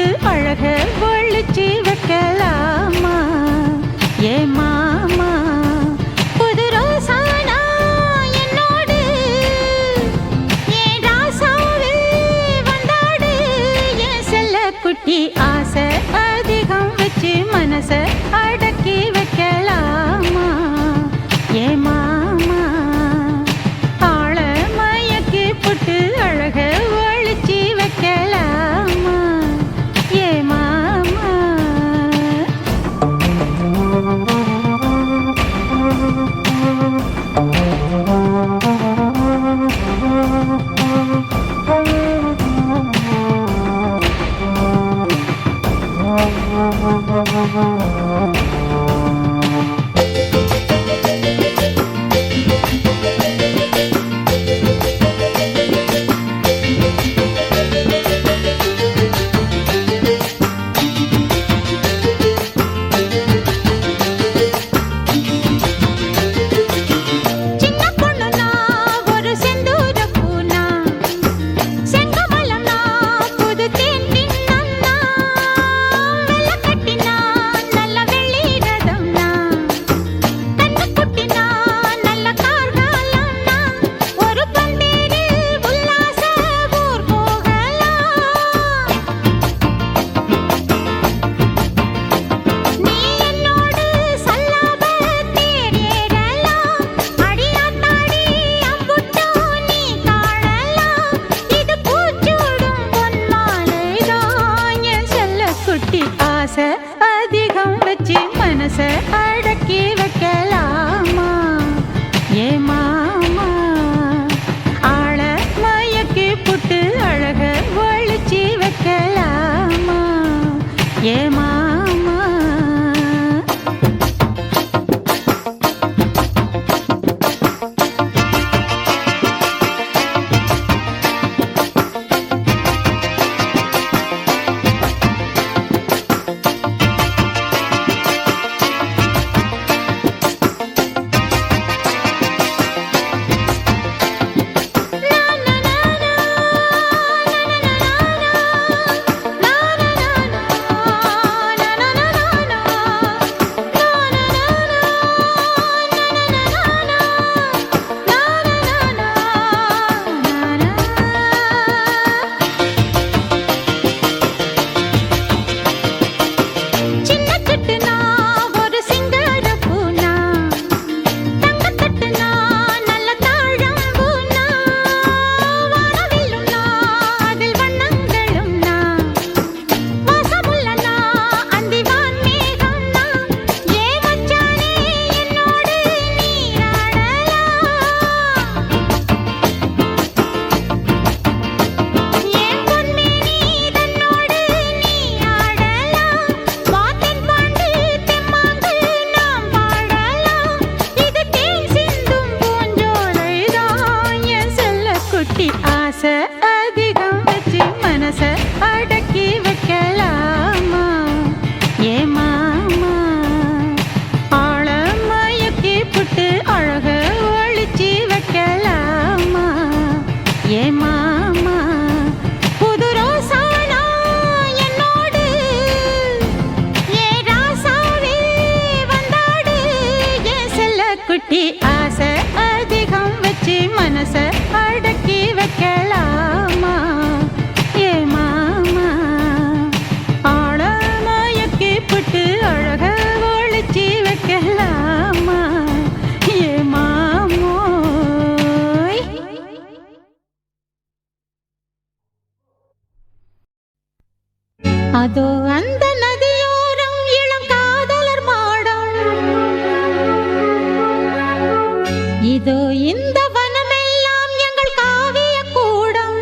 புட்டு அழக ஒழிச்சு வைக்கலாமா ஏ மாமா புது ரோசானா என்னோடு ஏன் ராசாவே வந்தாடு என் செல்ல குட்டி ஆசை அதிகம் வச்சு மனச அடக்கி வைக்கலாமா ஏ மாமா ஆள மயக்கி புட்டு அழக ஒழிச்சு வைக்கலாமா ஏ மாமா அதிகம் வச்சு மனச அடக்கி வைக்கலாமா ஏ மாமா ஆள மயக்கி புட்டு அழக ஒழிச்சு வைக்கலாமா ஏ மாமா அதிகம் வச்சு மனச அடக்கி வைக்கலாமா ஏ மாமா ஆள மயக்கி புட்டு அழக ஒழிச்சு வைக்கலாமா ஏ மாமா புது ரோசானா என்னோடு ஏ ராசாவே வந்தாடு என் செல்ல குட்டி ஆசை அதிகம் வச்சு மனச அடக்கி வைக்கலாமா ஏ மாமா ஆள மயக்கி புட்டு அழக ஒழிச்சு வைக்கலாமா ஏ மாமோய் அதோ அந்த நதியோரம் இளம் காதலர் மாடம் இதோ இந்த வனமெல்லாம் எங்கள் காவிய கூடம்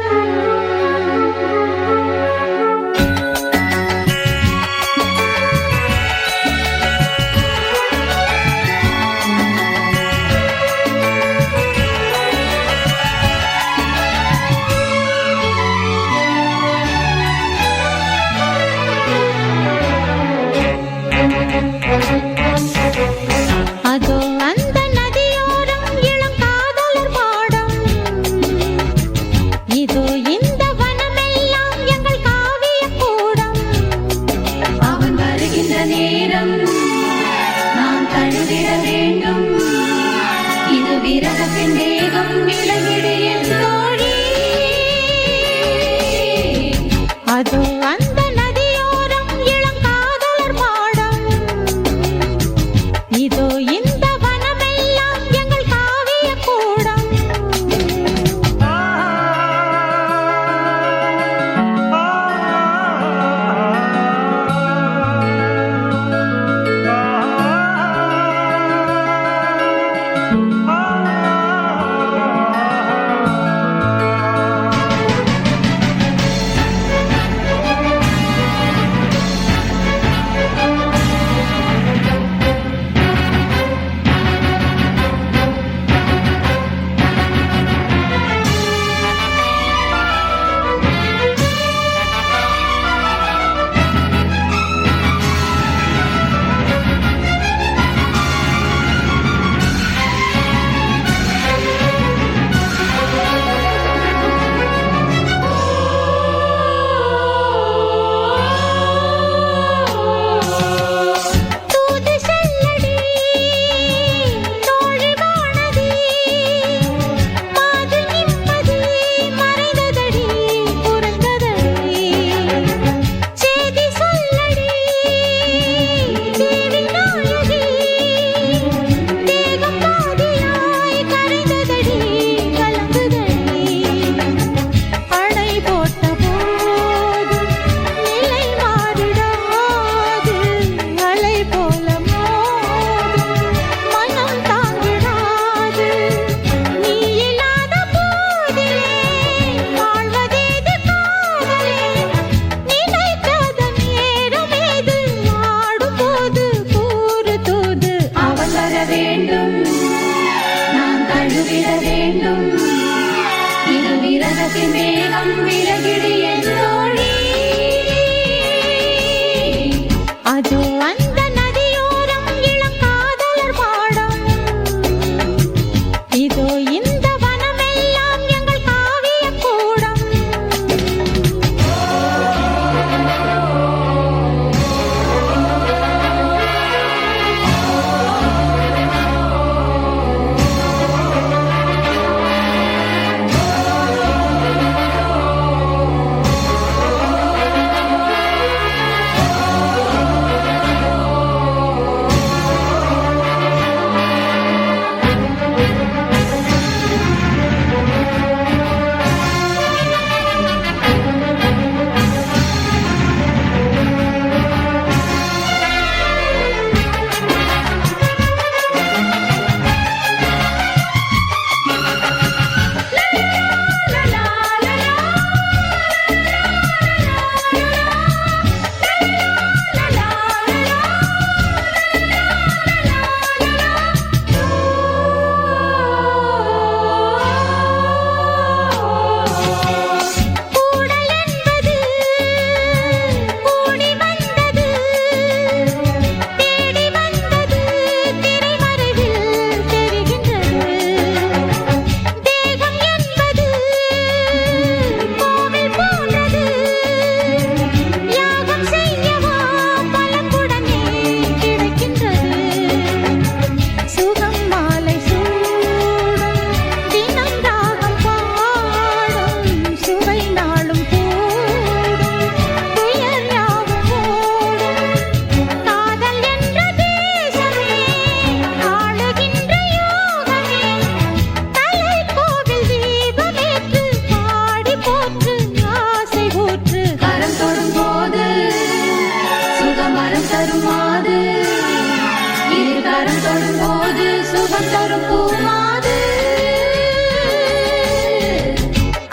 இளம் பூமாது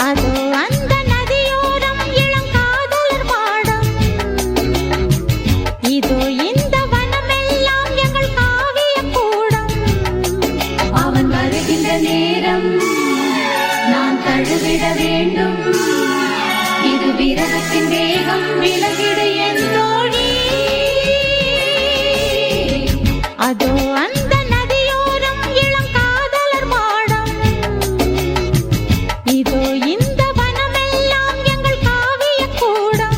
அதோ அந்த நதியோரம் இளங்காதலர் மாடம் இதோ இந்த வனமெல்லாம் எங்கள் காவிய கூடம் அவன் வருகின்ற நேரம் நான் தழுவிட வேண்டும் இது விரகத்தின் வேகம் விலகிட என் தோழி அதோ அந்த நதியோரம் இளங்காதலர் மாடம் இதோ இந்த வனமெல்லாம் எங்கள் காவிய கூடம்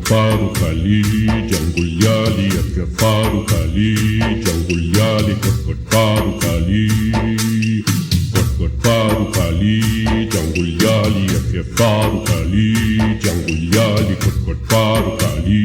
Farukali, Jangulyali, Afya Farukali, Jangulyali, Farukali, Farukali, Jangulyali, Afya Farukali, Jangulyali, Farukali.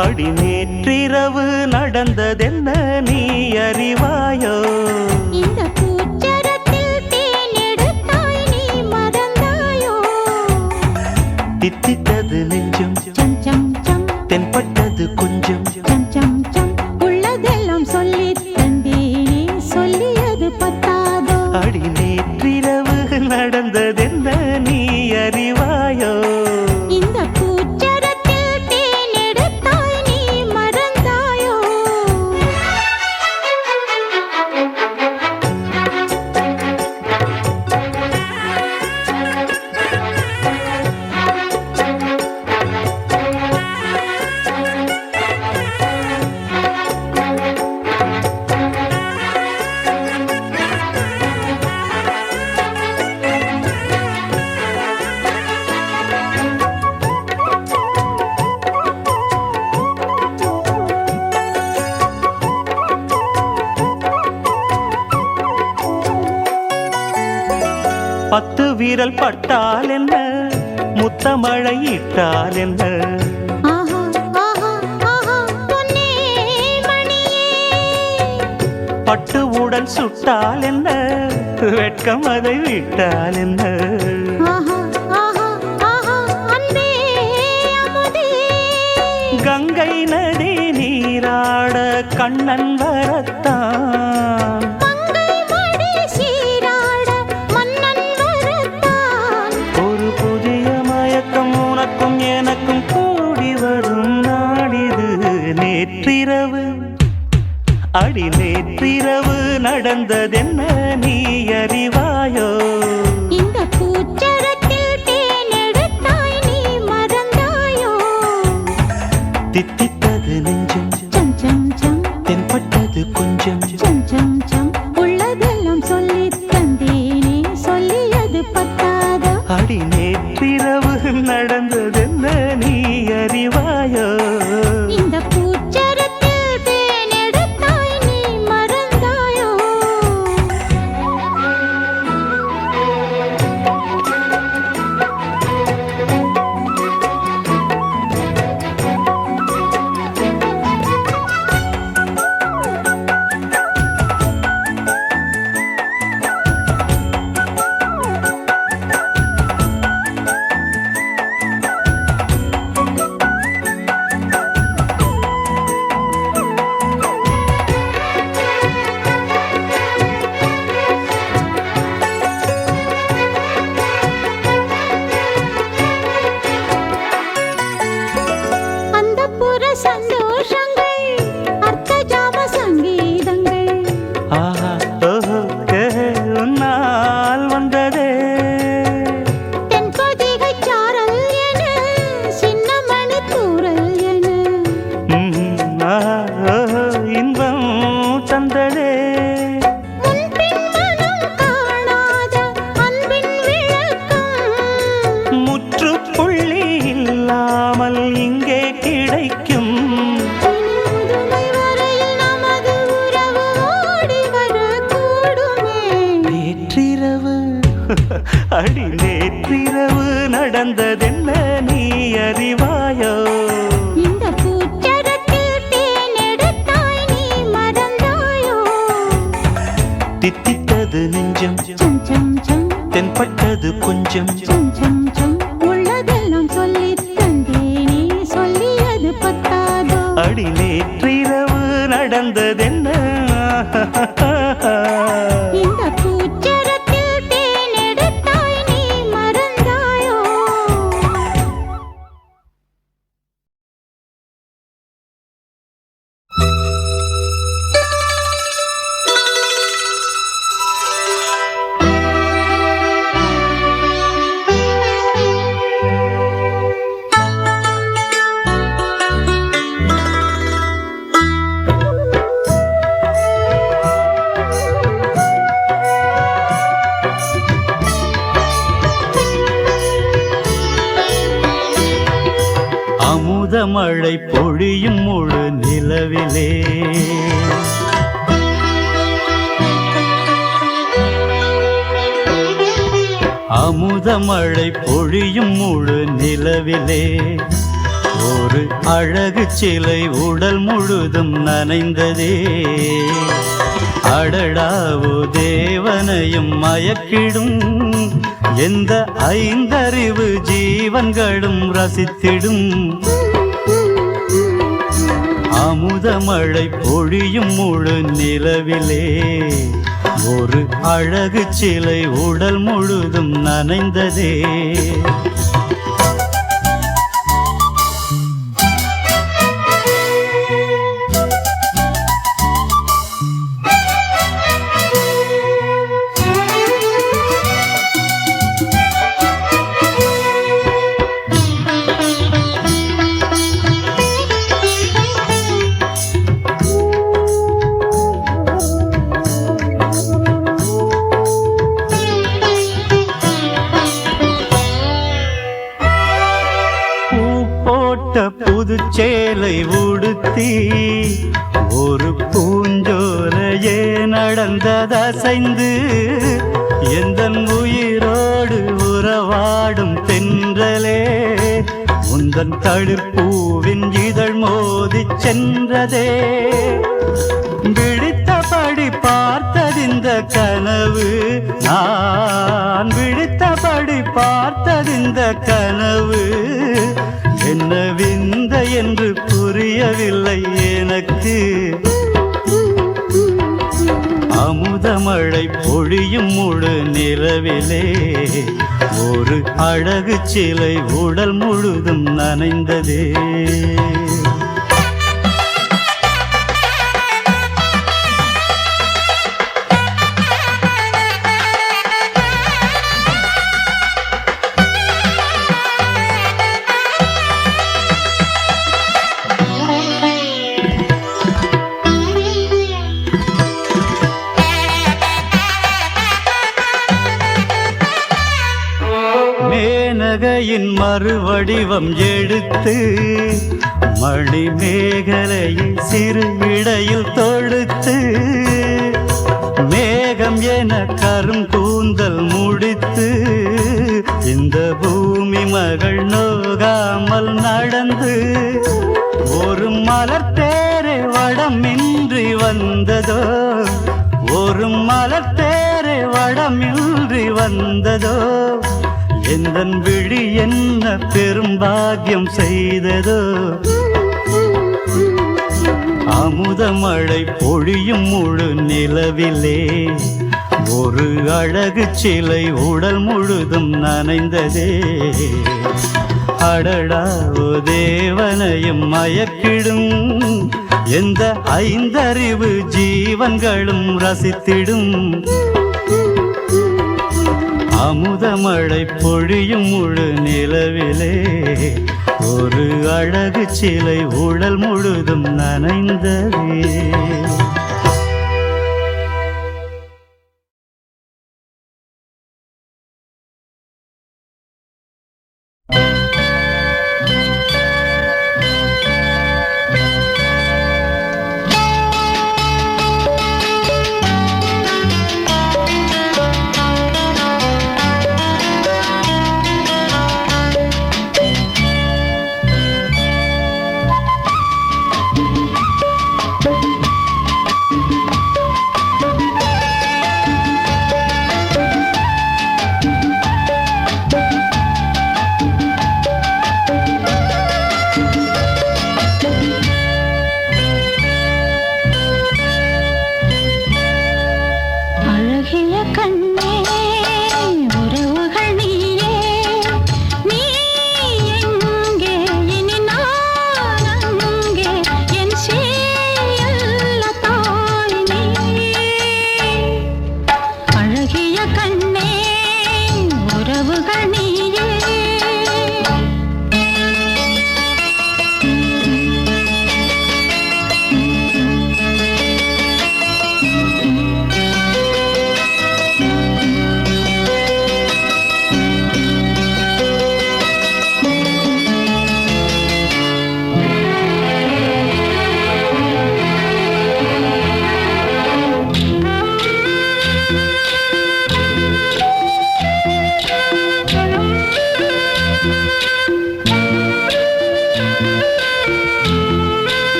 அடி நேற்றிரவு நடந்ததென்ன நீ அறிவாயோ? இந்த பூச்சரத்தில் தேன் எடுத்தாய் நீ மறந்தாயோ? தித்தித்தது நெஞ்சம் சம் சம் சம் தென்பட்டது கொஞ்சம் சம் சம் சம் உள்ளதெல்லாம் சொல்லி தந்தேனே சொல்லியது பத்தாதோ? அடி நேற்றிரவு நடந்ததென்ன நீ அறிவாயோ? இந்த பூச்சரத்தில் தேன் எடுத்தாய் நீ மறந்தாயோ? பத்து வீரல் பட்டால் என்ன, முத்தமழை இட்டால் என்ன? ஆஹா ஆஹா ஆஹா பொன்னே மணியே, பட்டு உடல் சுட்டால் என்ன, வெட்கம் அதை விட்டால் என்ன? ஆஹா ஆஹா ஆஹா அன்பே அமுதே, கங்கை நதி நீராட கண்ணன் வரத்தான், மங்கை மடி சீராட மன்னன் வரத்தான். ஒரு புதிய மயக்கம் உனக்கும் எனக்கும் கூடி வரும் நாடிது. நேற்றிரவு அடி நேற்றிரவு நடந்ததென்ன நீ அறிவாயோ? இந்த பூச்சரத்தில் தேன் எடுத்தாய் நீ மறந்தாயோ? தித்தித்தது நெஞ்சம் சம் சம் சம் தென்பட்டது கொஞ்சம் சம் சம் சம் உள்ளதெல்லாம் சொல்லி தந்தேனே சொல்லியது பத்தாதோ? அடி நேற்றிரவு நடந்ததென்ன நீ அறிவாயோ? இந்த பூச்சரத்தில் தேன் எடுத்தாய் நீ மறந்தாயோ? அந்தப்புற சந்தோஷங்கள் அர்த்தஜாம சங்கீதங்கள் ஆஹா ஓஹோ உன்னால் வந்ததே, தென்பொதிகை சாரல் என சின்னமணி தூறல் என ஆஹா ஓஹோ இன்பம் தந்ததே. முன்பின் மனம் காணாத அன்பின் விளக்கம் முற்றுப்புள்ளி இல்லாமல் இங்கே கிடைக்கும். இனி முதுமை வரையில் நமது உறவு ஓடி வரக்கூடுமே. நேற்றிரவு அடி நேற்றிரவு நடந்ததென்ன நீ அறிவாயோ? இந்த பூச்சரத்தில் தேன் எடுத்தாய் நீ மறந்தாயோ? தித்தித்தது நெஞ்சம் சம் சம் சம் தென்பட்டது கொஞ்சம் சம் சம் சம் உள்ளதெல்லாம் சொல்லி தந்தேனே சொல்லியது பத்தாதோ? அடி நேற்றிரவு நடந்ததென்ன? இந்த பூச்சரத்தில் தேன் எடுத்தாய் நீ மறந்தாயோ? அமுதமழை பொழியும் முழு நிலவிலே, அமுதமழை பொழியும் முழு நிலவிலே, ஒரு அழகு சிலை உடல் முழுதும் நனைந்ததே. அடடாவோ தேவனையும் மயக்கிடும் எந்த ஐந்தறிவு ஜீவன்களும் ரசித்திடும். அமுதமழை பொழியும் முழு நிலவிலே ஒரு அழகு சிலை உடல் முழுதும் நனைந்ததே. புதுச்சேலை உடுத்தி ஒரு பூஞ்சோலையே நடந்ததசைந்து எந்தன் உயிரோடு உறவாடும் தென்றலே உந்தன் தளிர்பூவின் இதழ் மோதிச் சென்றதே. விழித்தபடி பார்த்ததிந்த கனவு, நான் விழித்தபடி பார்த்ததிந்த கனவு என்ன விந்த என்று புரியவில்லை எனக்கு. அமுதமழை பொழியும் முழு நிலவிலே ஒரு அழகு சிலை உடல் முழுதும் நனைந்ததே. மேனகையின் மறுவடிவம் எடுத்து மணி மேகலையை சிறு இடையில் தொடுத்து மேகம் என கரும் கூந்தல் முடித்து இந்த பூமி மகள் நோகாமல் நடந்து ஒரு மலர் தேரை வடமின்றி வந்ததோ, ஒரு மலர் தேரை வடமின்றி வந்ததோ. எந்தன் விழி என்ன பெரும் பாக்கியம் செய்ததோ. அமுதமழை பொழியும் முழு நிலவிலே ஒரு அழகு சிலை உடல் முழுதும் நனைந்ததே. அடடா ஓ தேவனையும் மயக்கிடும் எந்த ஐந்தறிவு ஜீவன்களும் ரசித்திடும். அமுதமழை பொழியும் முழு நிலவிலே ஒரு அழகு சிலை உடல் முழுதும் நனைந்ததே.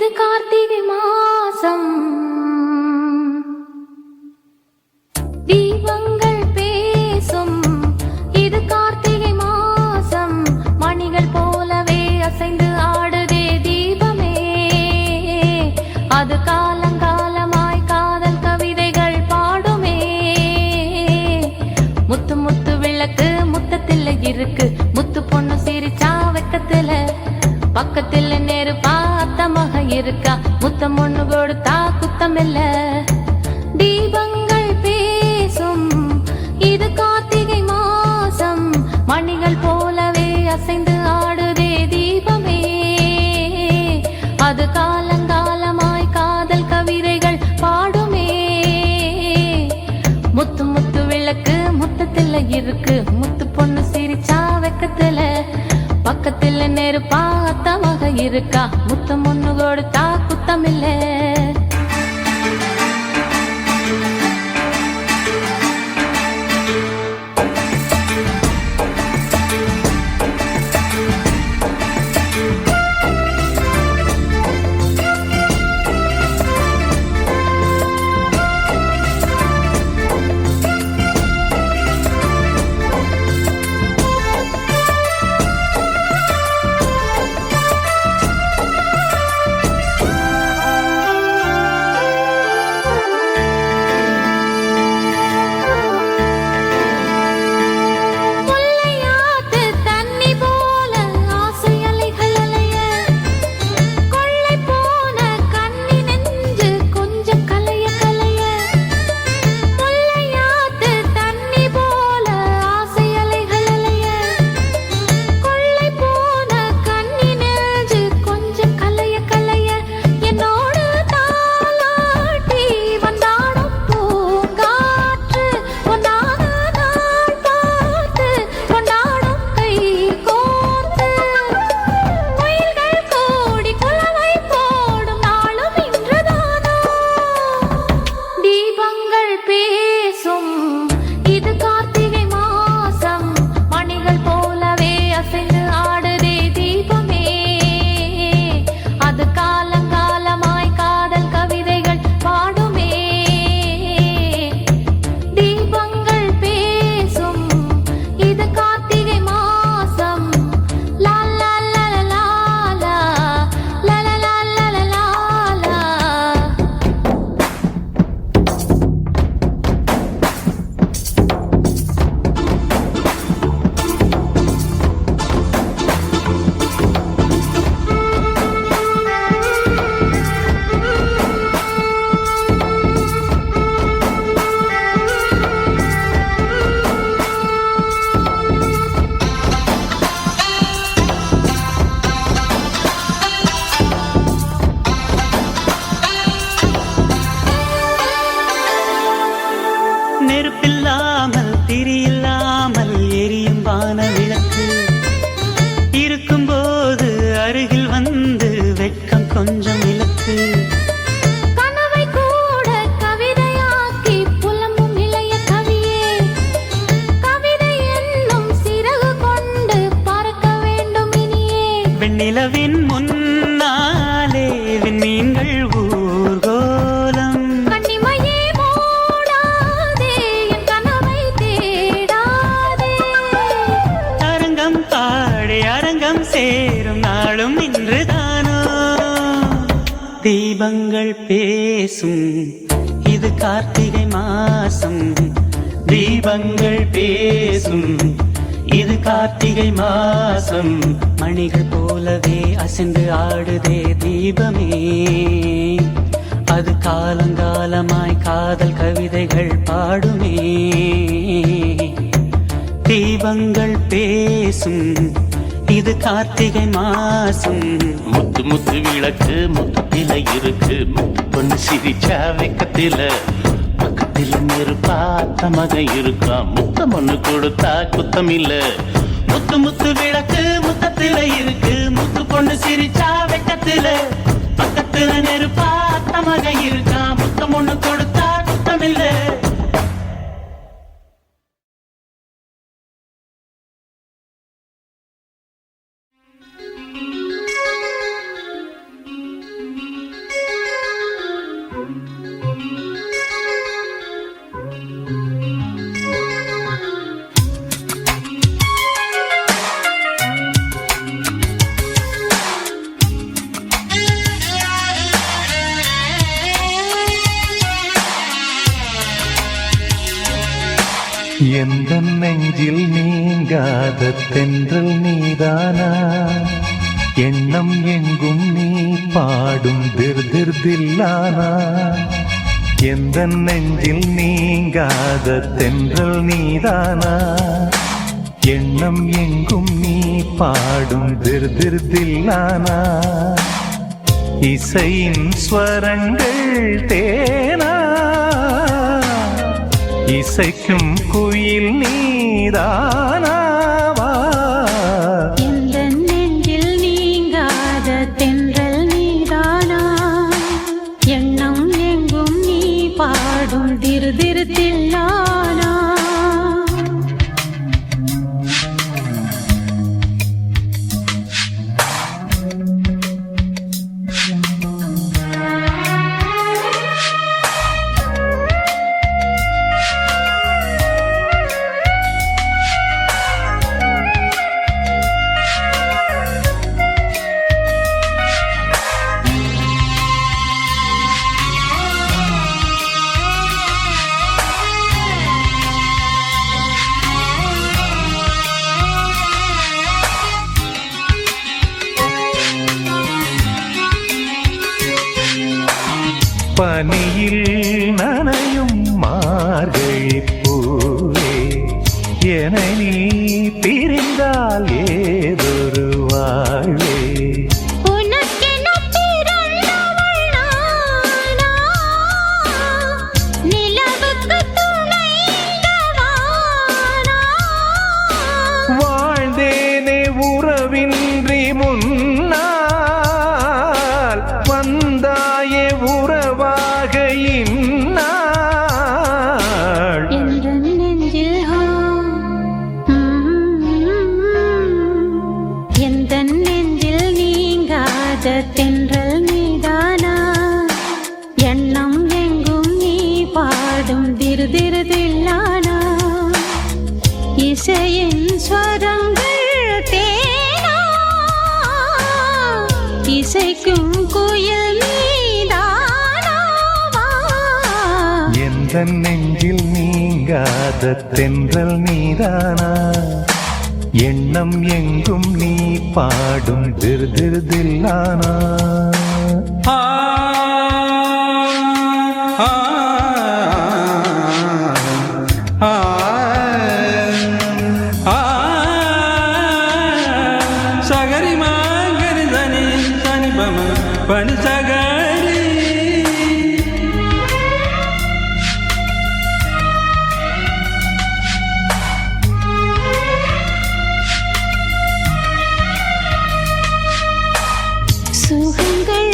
இது கார்த்திகை மாசம் தீபங்கள் பேசும். இது கார்த்திகை மாசம் மணிகள் போலவே அசைந்து ஆடுதே தீபமே. அது காலங்காலமாய் காதல் கவிதைகள் பாடுமே. முத்து முத்து விளக்கு முத்தத்தில் இருக்கு. முத்து பொண்ணு சிரிச்சா வெக்கத்துல பக்கத்தில் நெருப்பா அத்தமாக இருக்கா. முத்தம் ஒண்ணு கொடுத்தா குத்தமில்ல. தீபங்கள் பேசும். இது கார்த்திகை மாசம் மணிகள் போலவே அசைந்து ஆடுதே தீபமே. அது காலங்காலமாய் காதல் கவிதைகள் பாடுமே. முத்து முத்து விளக்கு முத்தத்தில் இருக்கு. முத்து பொண்ணு சிரிச்சா வெக்கத்துல பக்கத்தில் நெருப்பா அத்தமாக இருக்கா. முத்தம் ஒண்ணு கொடுத்தா குத்தமில்ல. நெருப்பில்லாமல் திரியில்லாமல் எரியும் வான விளக்கு இருக்கும்போது அருகில் வந்து வெட்கம் கொஞ்சம் விளக்கு. கனவை கூட கவிதையாக்கி புலம்பும் இளைய கவியே. கவிதை என்னும் சிறகு கொண்டு பறக்க வேண்டும் இனியே. வெண்ணிலவின் முன்னாலே விண்மீன்கள் ஊர்கோலம். கண்ணிமையே மூடாதே என் கனவை தேடாதே. அரங்கம் பாடி அரங்கம் சேரும் நாளும் இன்றுதானோ. தீபங்கள் பேசும். இது கார்த்திகை மாசம். தீபங்கள் பேசும். இது கார்த்திகை மாசம் மணிகள் போலவே அசைந்து ஆடுதே தீபமே. அது காலங்காலமாய் காதல் கவிதைகள் பாடுமே. தீபங்கள் பேசும். இது கார்த்திகை மாசம். முத்து முத்து விளக்கு முத்தில இருக்கு. முத்து பொண்ணு சிரிச்சா வெக்கத்தில பக்கத்தில் நெருப்பா அத்தமாக இருக்கா. முத்தம் ஒண்ணு கொடுத்தா குத்தம் இல்ல. முத்து முத்து விளக்கு முத்தத்தில இருக்கு. முத்து பொண்ணு சிரிச்சா வெக்கத்தில பக்கத்துல நெருப்பா அத்தமாக இருக்கா. முத்தம் ஒண்ணு கொடுத்தா குத்தம் இல்ல. எந்த நெஞ்சில் நீங்காத தென்றல் நீதானா எண்ணம் எங்கும் நீ பாடும் திர்திர்தில்லானா எந்த நெஞ்சில் நீங்காத தென்றல் நீதானா எண்ணம் எங்கும் நீ பாடும் திர்திர்தில்லானா இசையின் ஸ்வரங்கள் தேனா இசைக்கும் குயில் நீதானாவா எந்த நெஞ்சில் நீங்காத தென்றல் நீதானா எண்ணம் எங்கும் நீ பாடும் திருதிருத்தில்லானா பனியில் நனையும் மார்கழி பூவே என நீ பிரிந்தால் ஏதொரு வாழ்வே உனக்கென பிறந்தவள் நானா நிலவுக்கு துணைந்தவானா வாழ்ந்தேனே உறவின்றி முன்னால் வந்தாயே உறவாக இந்நாள் எந்த நெஞ்சில் எந்த நெஞ்சில் நீங்காத தென்றல் நீதானா எண்ணம் எங்கும் நீ பாடும் திருதிருதில்லானா இசையின் ஸ்வரங்கள் தேனா இசைக்கும் குயில் நீதானாவா எந்த நெஞ்சில் நீங்காத தென்றல் நீதானா எண்ணம் எங்கும் நீ பாடும் திர்திர்தில்லானா సగరి మాగరి దని సని బమ పని సగరి சுகங்கள்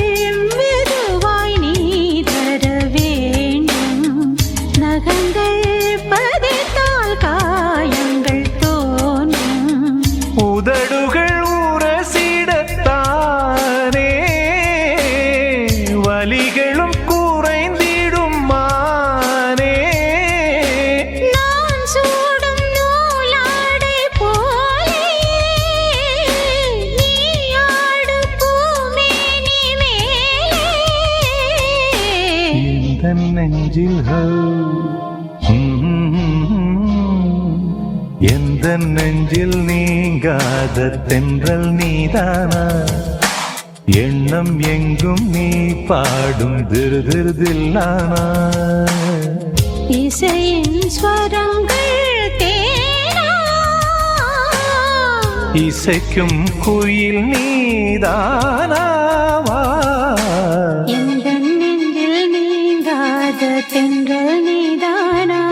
மெதுவாய் நீ தர வேண்டும் நகங்கள் பதித்தால் காயங்கள் தோன்றும் உதடுகள் உரசிடத்தானே வலிகளும் குறைந்திடும் மானே நான் சூடும் நூலாடை போலே நீ ஆடு பூமேனி மேலே இந்த நெஞ்சில் எந்த நெஞ்சில் நீங்காத தென்றல் நீதானா எண்ணம் எங்கும் நீ பாடும் திருதிருதில்லானா இசையின் ஸ்வரங்கள் தேனா இசைக்கும் குயில் நீதானாவா எந்த நெஞ்சில் நீங்காத தென்றல் நீதானா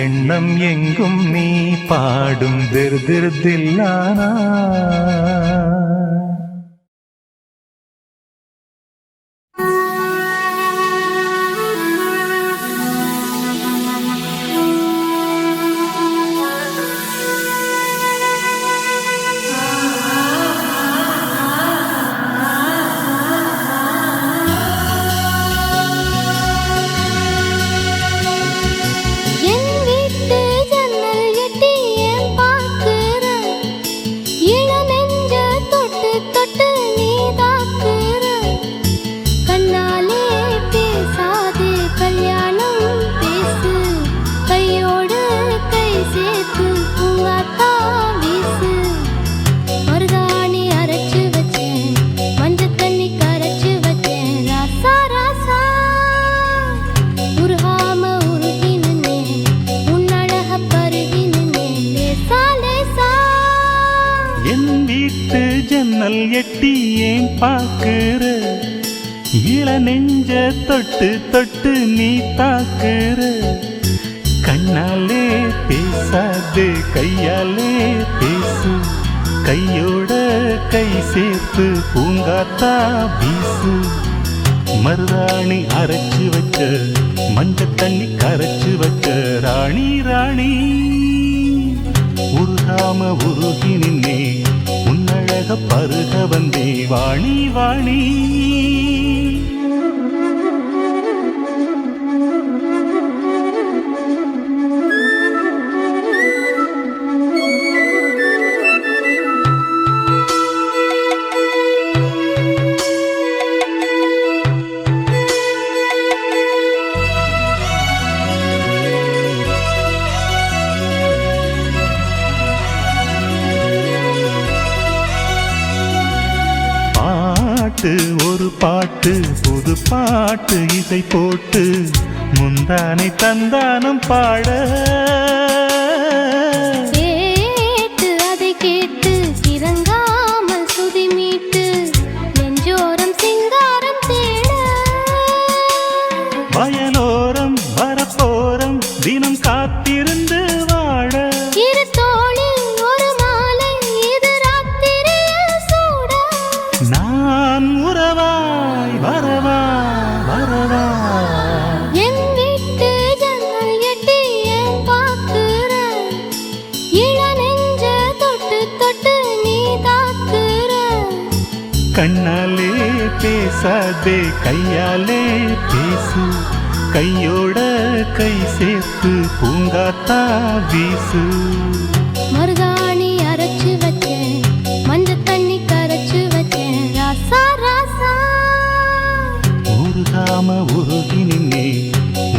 எண்ணம் எங்கும் நீ பாடும் திருதிருதில்லானா என் வீட்டு ஜன்னல் எட்டி ஏன் பார்க்கிற இளநெஞ்ச தொட்டு இள நெஞ்ச தொட்டு தொட்டு நீ தாக்குற கண்ணாலே பேசாதே கையாலே பேசு கையோட கை சேர்த்து பூங்காத்தா வீசு மருதாணி அரைச்சு வச்ச மஞ்ச தண்ணி கரைச்சு வச்ச ராணி ராணி உருகாம உருகி நின்னே உன்னழக பருக வந்தே வாணி வாணி ஒரு பாட்டு புது பாட்டு இசை போட்டு முந்தானை தந்தானம் பாட கேட்டு அதை கேட்டு இறங்காமல் சுதி மீட்டு நெஞ்சோரம் சிங்காரம் தேட வயலோரம் வரப்போரம் தினம் காத்திருந்து வாழ இரு தோளில் ஒரு மாலை இது ராத்திரியில் சூட நான் உறவாய் வரவா வரவா என் வீட்டு ஜன்னல் எட்டி ஏன் பார்க்கிற இள நெஞ்ச தொட்டு தொட்டு நீ தாக்குற கண்ணாலே பேசாதே கையாலே பேசு கையோட கை சேர்த்து பூங்காத்தா வீசு மருதாணி அரைச்சு வச்சேன் மஞ்ச தண்ணி கரைச்சு வச்சேன் ராசா ராசா உருகாம உருகி நின்னே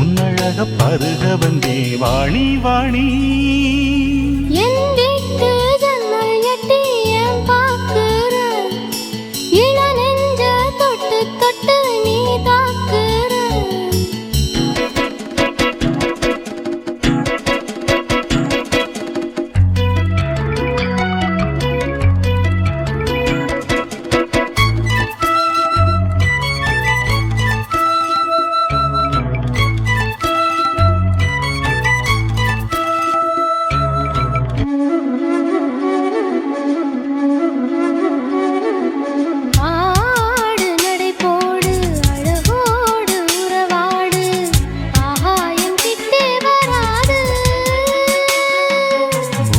உன்னழக பருக வந்தே வாணி வாணி என் வீட்டு ஜன்னல் எட்டி ஏன் பார்க்கிற இள நெஞ்ச தொட்டு தொட்டு நீ தாக்குற ஆடு நடை போடு அழகோடு உறவாடு ஆகாயம் கிட்டே வராது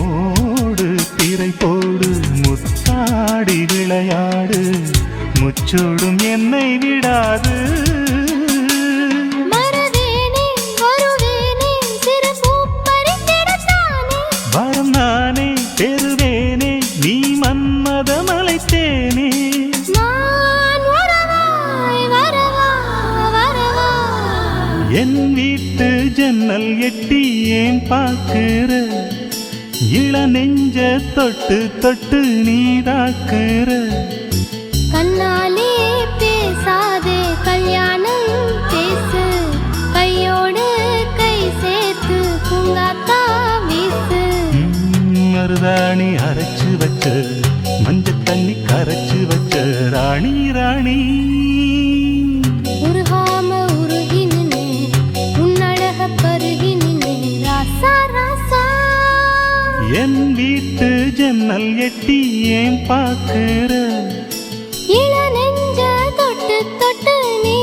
ஓடு திரை போடு முத்தாடி விளையாடு முச்சோடும் என்னை விடாது மறவேனே வருவேனே சிறு பூ பறித்திடத்தானே வரம் நானே பெறுவேனே நீ மன்மதமலைத்தேனே நான் வரவாய் வரவா வரவா என் வீட்டு ஜன்னல் எட்டி ஏன் பார்க்கிற இள நெஞ்ச தொட்டு தொட்டு நீ தாக்குற கண்ணாலே பேசாதே கல்யாணம் பேசு கையோடு கை சேர்த்து பூங்காத்தா வீசு மருதாணி அரைச்சு வச்ச மஞ்ச தண்ணி கரைச்சு வச்ச ராணி ராணி உருகாம உருகி நின்னே உன்னழக பருகி நின்னே ராசா ராசா என் வீட்டு ஜன்னல் எட்டி ஏன் பார்க்கிற இள நெஞ்ச தொட்டு தொட்டு நீ